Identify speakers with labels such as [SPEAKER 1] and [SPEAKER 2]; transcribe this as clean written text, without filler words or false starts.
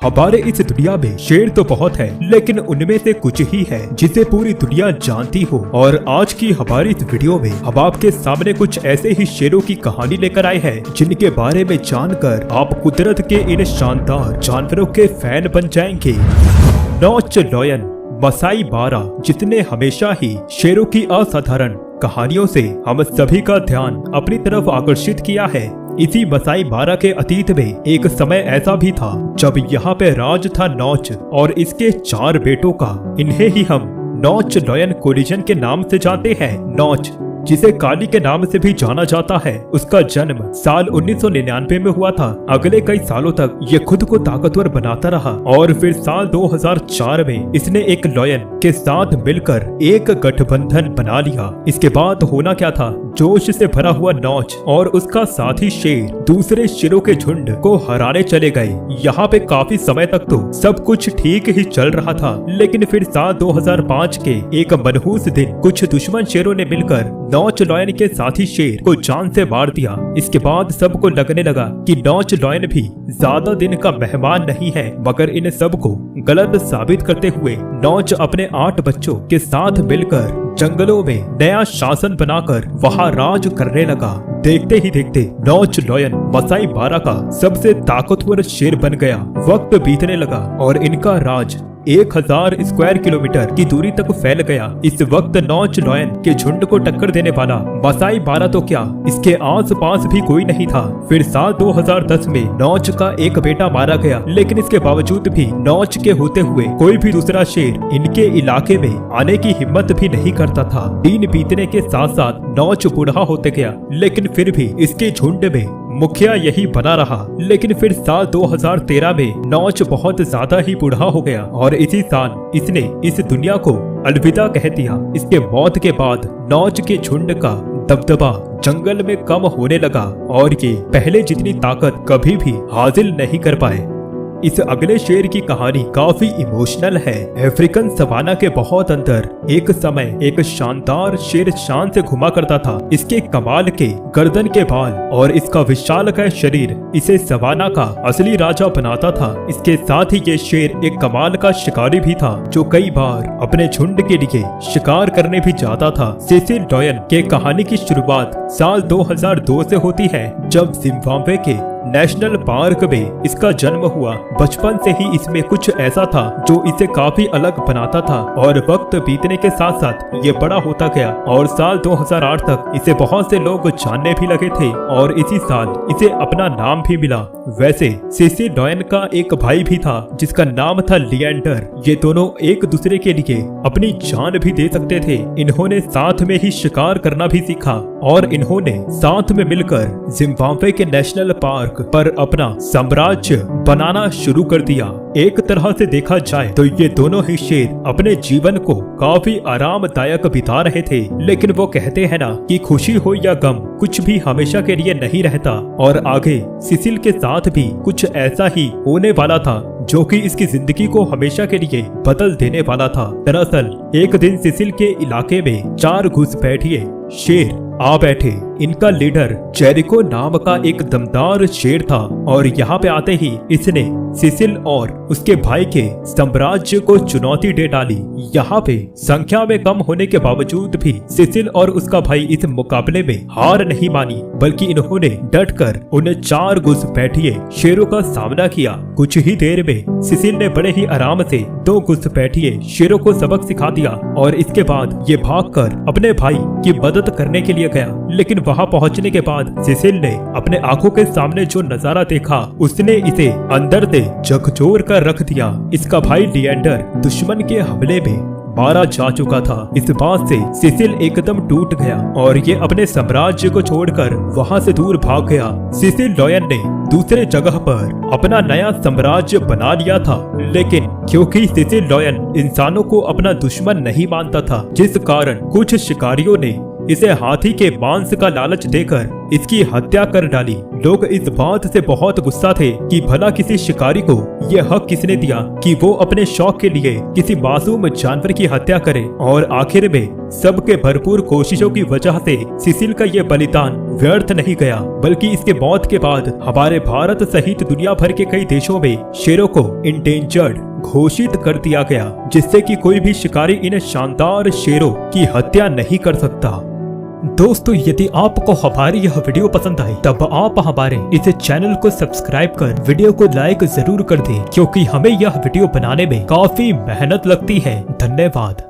[SPEAKER 1] हमारे इस दुनिया में शेर तो बहुत है, लेकिन उनमें से कुछ ही है जिसे पूरी दुनिया जानती हो। और आज की हमारी इस वीडियो में हम आपके सामने कुछ ऐसे ही शेरों की कहानी लेकर आए हैं जिनके बारे में जानकर आप कुदरत के इन शानदार जानवरों के फैन बन जाएंगे। नौच लॉयन मसाई मारा, जिसने हमेशा ही शेरों की असाधारण कहानियों से हम सभी का ध्यान अपनी तरफ आकर्षित किया है। इसी मसाई मारा के अतीत में एक समय ऐसा भी था जब यहाँ पे राज था नौच और इसके 4 बेटों का। इन्हें ही हम नौच लॉयन कोलिजन के नाम से जानते हैं। नौच, जिसे काली के नाम से भी जाना जाता है, उसका जन्म साल 1999 में हुआ था। अगले कई सालों तक ये खुद को ताकतवर बनाता रहा और फिर साल 2004 में इसने एक लॉयन के साथ मिलकर एक गठबंधन बना लिया। इसके बाद होना क्या था, जोश से भरा हुआ नौच और उसका साथी शेर दूसरे शेरों के झुंड को हराने चले गए। यहाँ पे काफी समय तक तो सब कुछ ठीक ही चल रहा था, लेकिन फिर साल 2005 के एक मनहूस दिन कुछ दुश्मन शेरों ने मिलकर नौच लॉयन के साथी शेर को जान से मार दिया। इसके बाद सबको लगने लगा कि नौच लॉयन भी ज्यादा दिन का मेहमान नहीं है, मगर इन सबको गलत साबित करते हुए नौच अपने 8 बच्चों के साथ मिलकर जंगलों में नया शासन बनाकर वहां राज करने लगा। देखते ही देखते नौच लॉयन मसाई मारा का सबसे ताकतवर शेर बन गया। वक्त बीतने लगा और इनका राज 1000 स्क्वायर किलोमीटर की दूरी तक फैल गया। इस वक्त नौच लॉयन के झुंड को टक्कर देने वाला मसाई मारा तो क्या, इसके आस पास भी कोई नहीं था। फिर साल 2010 में नौच का एक बेटा मारा गया, लेकिन इसके बावजूद भी नौच के होते हुए कोई भी दूसरा शेर इनके इलाके में आने की हिम्मत भी नहीं करता था। दिन बीतने के साथ साथ नौच बूढ़ा होते गया, लेकिन फिर भी इसके झुंड में मुखिया यही बना रहा। लेकिन फिर साल 2013 में नौच बहुत ज्यादा ही बूढ़ा हो गया और इसी साल इसने इस दुनिया को अलविदा कह दिया। इसके मौत के बाद नौच के झुंड का दबदबा जंगल में कम होने लगा और ये पहले जितनी ताकत कभी भी हासिल नहीं कर पाए। इस अगले शेर की कहानी काफी इमोशनल है। अफ्रीकन सवाना के बहुत अंदर एक समय एक शानदार शेर शान से घुमा करता था। इसके कमाल के गर्दन के बाल और इसका विशालकाय शरीर इसे सवाना का असली राजा बनाता था। इसके साथ ही ये शेर एक कमाल का शिकारी भी था, जो कई बार अपने झुंड के लिए शिकार करने भी जाता था। सिसिल लॉयन के कहानी की शुरुआत साल 2002 से होती है, जब जिम्बाब्वे के नेशनल पार्क में इसका जन्म हुआ। बचपन से ही इसमें कुछ ऐसा था जो इसे काफी अलग बनाता था और वक्त बीतने के साथ साथ ये बड़ा होता गया और साल 2008 तक इसे बहुत से लोग जानने भी लगे थे और इसी साल इसे अपना नाम भी मिला। वैसे सिसिल लॉयन का एक भाई भी था जिसका नाम था लिएंडर। ये दोनों एक दूसरे के लिए अपनी जान भी दे सकते थे। इन्होंने साथ में ही शिकार करना भी सीखा और इन्होंने साथ में मिलकर जिम्बाब्वे के नेशनल पार्क पर अपना साम्राज्य बनाना शुरू कर दिया। एक तरह से देखा जाए तो ये दोनों ही शेर अपने जीवन को काफी आरामदायक बिता रहे थे, लेकिन वो कहते हैं ना कि खुशी हो या गम, कुछ भी हमेशा के लिए नहीं रहता। और आगे सिसिल के साथ भी कुछ ऐसा ही होने वाला था जो कि इसकी जिंदगी को हमेशा के लिए बदल देने वाला था। दरअसल एक दिन सिसिल के इलाके में 4 घुसपैठिए शेर आ बैठे। इनका लीडर जेरिको नाम का एक दमदार शेर था और यहाँ पे आते ही इसने सिसिल और उसके भाई के साम्राज्य को चुनौती दे डाली। यहाँ पे संख्या में कम होने के बावजूद भी सिसिल और उसका भाई इस मुकाबले में हार नहीं मानी, बल्कि इन्होंने डटकर उन 4 घुसपैठिए शेरों का सामना किया। कुछ ही देर में सिसिल ने बड़े ही आराम से 2 घुसपैठिए शेरों को सबक सिखा दिया और इसके बाद ये भागकर अपने भाई की मदद करने के लिए गया। लेकिन वहां पहुंचने के बाद सिसिल ने अपने आंखों के सामने जो नजारा देखा, उसने इसे अंदर से झकझोर कर रख दिया। इसका भाई लिएंडर दुश्मन के हमले में मारा जा चुका था। इस बात से सिसिल एकदम टूट गया और ये अपने साम्राज्य को छोड़कर वहां से दूर भाग गया। सिसिल लॉयन ने दूसरे जगह पर अपना नया साम्राज्य बना लिया था, लेकिन क्योंकि सिसिल लॉयन इंसानों को अपना दुश्मन नहीं मानता था, जिस कारण कुछ शिकारियों ने इसे हाथी के मांस का लालच देकर इसकी हत्या कर डाली। लोग इस बात से बहुत गुस्सा थे कि भला किसी शिकारी को यह हक किसने दिया कि वो अपने शौक के लिए किसी मासूम जानवर की हत्या करे। और आखिर में सबके भरपूर कोशिशों की वजह से सिसिल का ये बलिदान व्यर्थ नहीं गया, बल्कि इसके मौत के बाद हमारे भारत सहित दुनिया भर के कई देशों में शेरों को इंडेंजर्ड घोषित कर दिया गया, जिससे कि कोई भी शिकारी इन शानदार शेरों की हत्या नहीं कर सकता। दोस्तों, यदि आपको हमारी यह वीडियो पसंद आई तब आप हमारे इस चैनल को सब्सक्राइब कर वीडियो को लाइक जरूर कर दें, क्योंकि हमें यह वीडियो बनाने में काफी मेहनत लगती है। धन्यवाद।